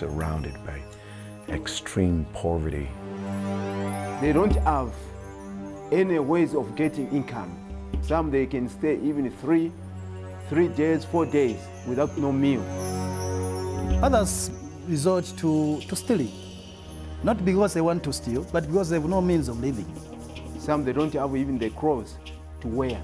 surrounded by extreme poverty. They don't have any ways of getting income. Some they can stay even 3 days, 4 days without no meal. Others resort to stealing, not because they want to steal, but because they have no means of living. Some they don't have even the clothes to wear.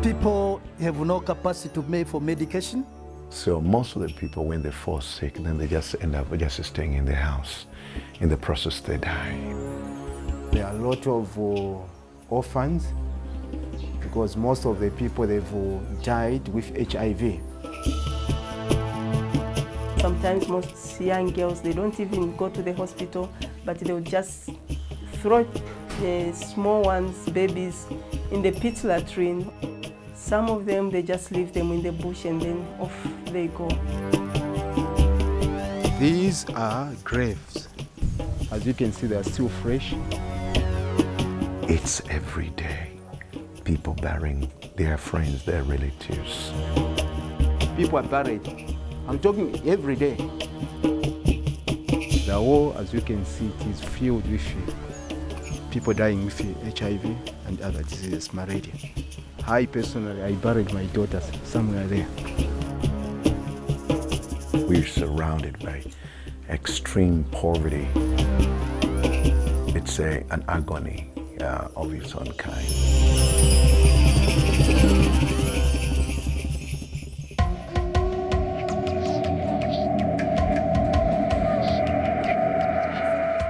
People have no capacity to pay for medication. So most of the people, when they fall sick, then they just end up just staying in the house. In the process, they die. There are a lot of orphans because most of the people, they've died with HIV. Sometimes most young girls, they don't even go to the hospital, but they'll just throw the small ones, babies, in the pit latrine. Some of them, they just leave them in the bush and then off they go. These are graves. As you can see, they're still fresh. It's every day. People burying their friends, their relatives. People are buried. I'm talking every day. The wall, as you can see, it is filled with people dying with HIV and other diseases, malaria. I personally, I buried my daughters somewhere there. We're surrounded by extreme poverty. It's an agony of its own kind.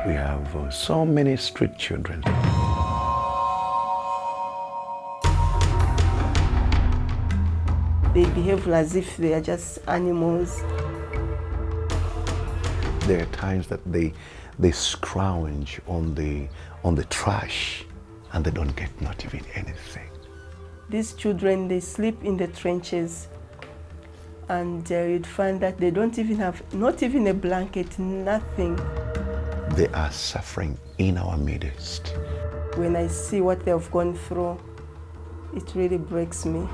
We have so many street children. They behave as if they are just animals. There are times that they scrounge on the trash and they don't get not even anything. These children, they sleep in the trenches, and you'd find that they don't even have, not even a blanket, nothing. They are suffering in our midst. When I see what they have gone through, it really breaks me.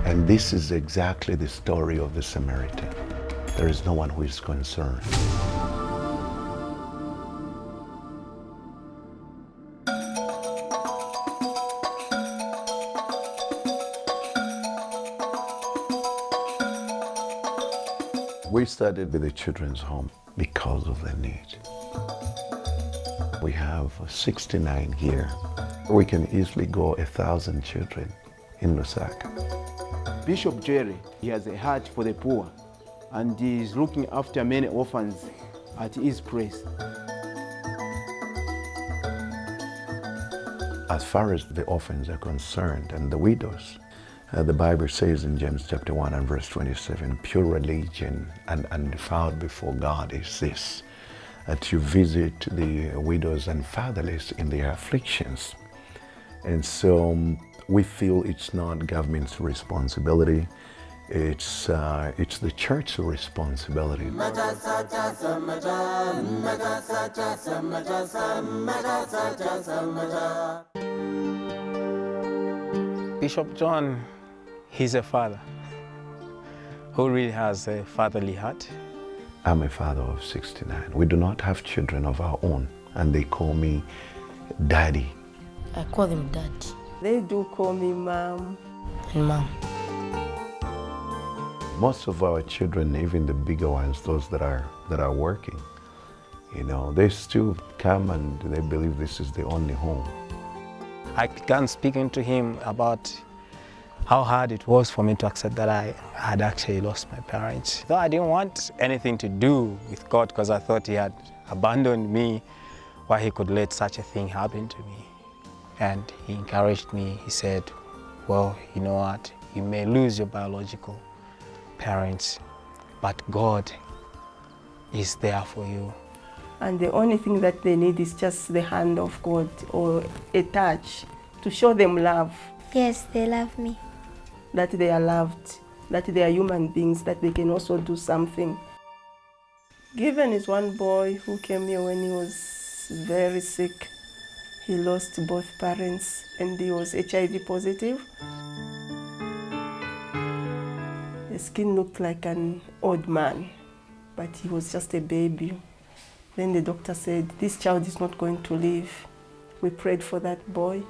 And this is exactly the story of the Samaritan. There is no one who is concerned. We started with the children's home because of the need. We have 69 here. We can easily go 1,000 children in Lusaka. Bishop Jerry, he has a heart for the poor, and he is looking after many orphans at his place. As far as the orphans are concerned and the widows, the Bible says in James chapter 1 and verse 27, pure religion and undefiled before God is this, that you visit the widows and fatherless in their afflictions. And so we feel it's not government's responsibility, it's the church's responsibility. Bishop John, he's a father who really has a fatherly heart. I'm a father of 69. We do not have children of our own, and they call me Daddy. I call them Dad. They do call me Mom. And Mom. Most of our children, even the bigger ones, those that are working, you know, they still come and they believe this is the only home. I began speaking to him about how hard it was for me to accept that I had actually lost my parents. Though I didn't want anything to do with God because I thought he had abandoned me, why he could let such a thing happen to me. And he encouraged me. He said, well, you know what, you may lose your biological parents, but God is there for you. And the only thing that they need is just the hand of God or a touch to show them love. Yes, they love me. That they are loved, that they are human beings, that they can also do something. Given is one boy who came here when he was very sick. He lost both parents and he was HIV positive. The skin looked like an old man, but he was just a baby. Then the doctor said, this child is not going to live. We prayed for that boy,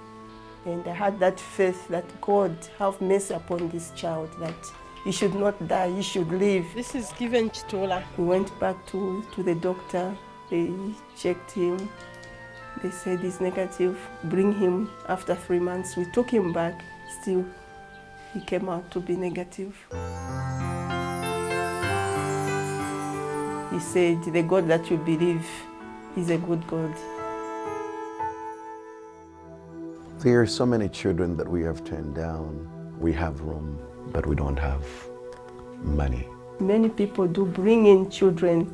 and I had that faith that God have mercy upon this child, that he should not die, he should live. This is given Chitola. We went back to the doctor. They checked him. They said he's negative. Bring him after 3 months. We took him back. Still, he came out to be negative. He said, the God that you believe is a good God. There are so many children that we have turned down. We have room, but we don't have money. Many people do bring in children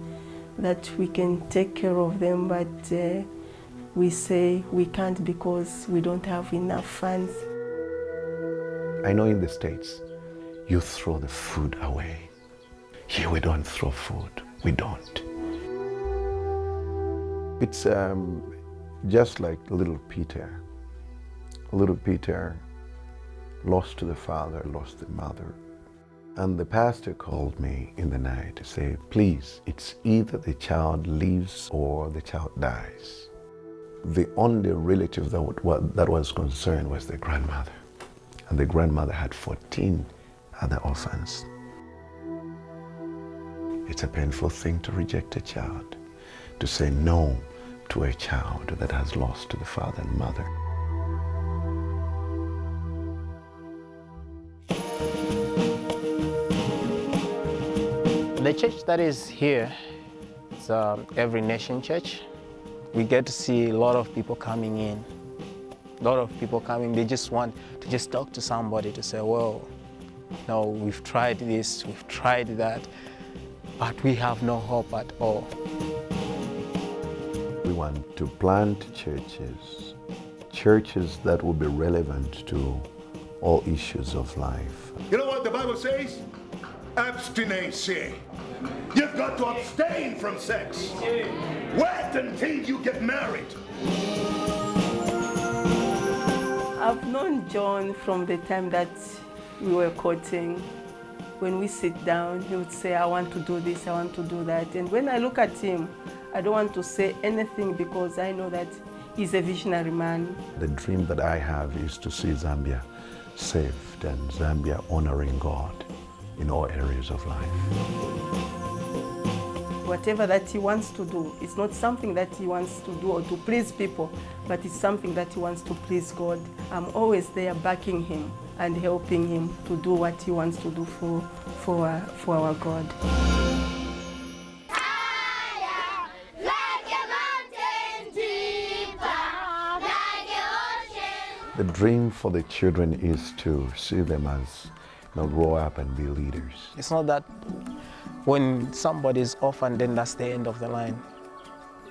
that we can take care of them, but we say we can't because we don't have enough funds. I know in the States, you throw the food away. Here we don't throw food. We don't. It's just like little Peter. Little Peter lost the father, lost the mother. And the pastor called me in the night to say, please, it's either the child lives or the child dies. The only relative that was concerned was the grandmother. And the grandmother had 14 other orphans. It's a painful thing to reject a child, to say no to a child that has lost the father and mother. The church that is here is Every Nation Church. We get to see a lot of people coming in. A lot of people coming, they just want to just talk to somebody to say, well, no, we've tried this, we've tried that, but we have no hope at all. We want to plant churches that will be relevant to all issues of life. You know what the Bible says? Abstinence. You've got to abstain from sex. Wait until you get married. I've known John from the time that we were courting. When we sit down, he would say, I want to do this, I want to do that. And when I look at him, I don't want to say anything because I know that he's a visionary man. The dream that I have is to see Zambia saved and Zambia honoring God in all areas of life. Whatever that he wants to do, it's not something that he wants to do or to please people, but it's something that he wants to please God. I'm always there backing him and helping him to do what he wants to do for our God. The dream for the children is to see them as grow up and be leaders. It's not that when somebody's orphaned, then that's the end of the line.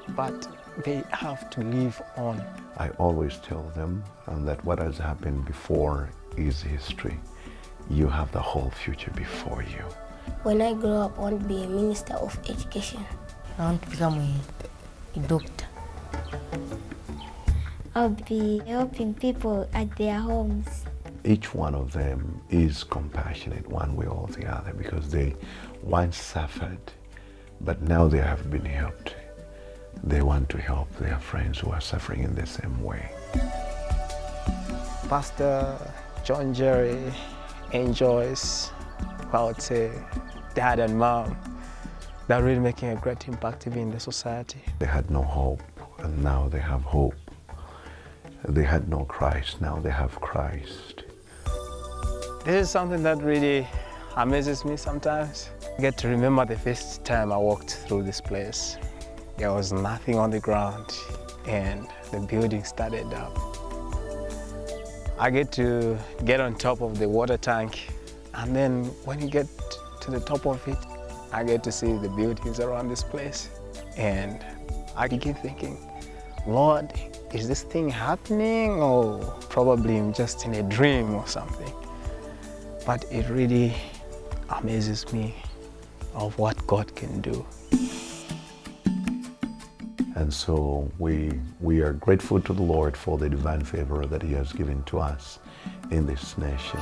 But they have to live on. I always tell them that what has happened before is history. You have the whole future before you. When I grow up, I want to be a minister of education. I want to become a doctor. I'll be helping people at their homes. Each one of them is compassionate one way or the other because they once suffered, but now they have been helped. They want to help their friends who are suffering in the same way. Pastor John Jerry enjoys, I would say, dad and mom. They're really making a great impact even in the society. They had no hope, and now they have hope. They had no Christ, now they have Christ. This is something that really amazes me sometimes. I get to remember the first time I walked through this place. There was nothing on the ground and the building started up. I get to get on top of the water tank, and then when you get to the top of it, I get to see the buildings around this place. And I keep thinking, Lord, is this thing happening, or probably I'm just in a dream or something? But it really amazes me of what God can do. And so we are grateful to the Lord for the divine favor that He has given to us in this nation.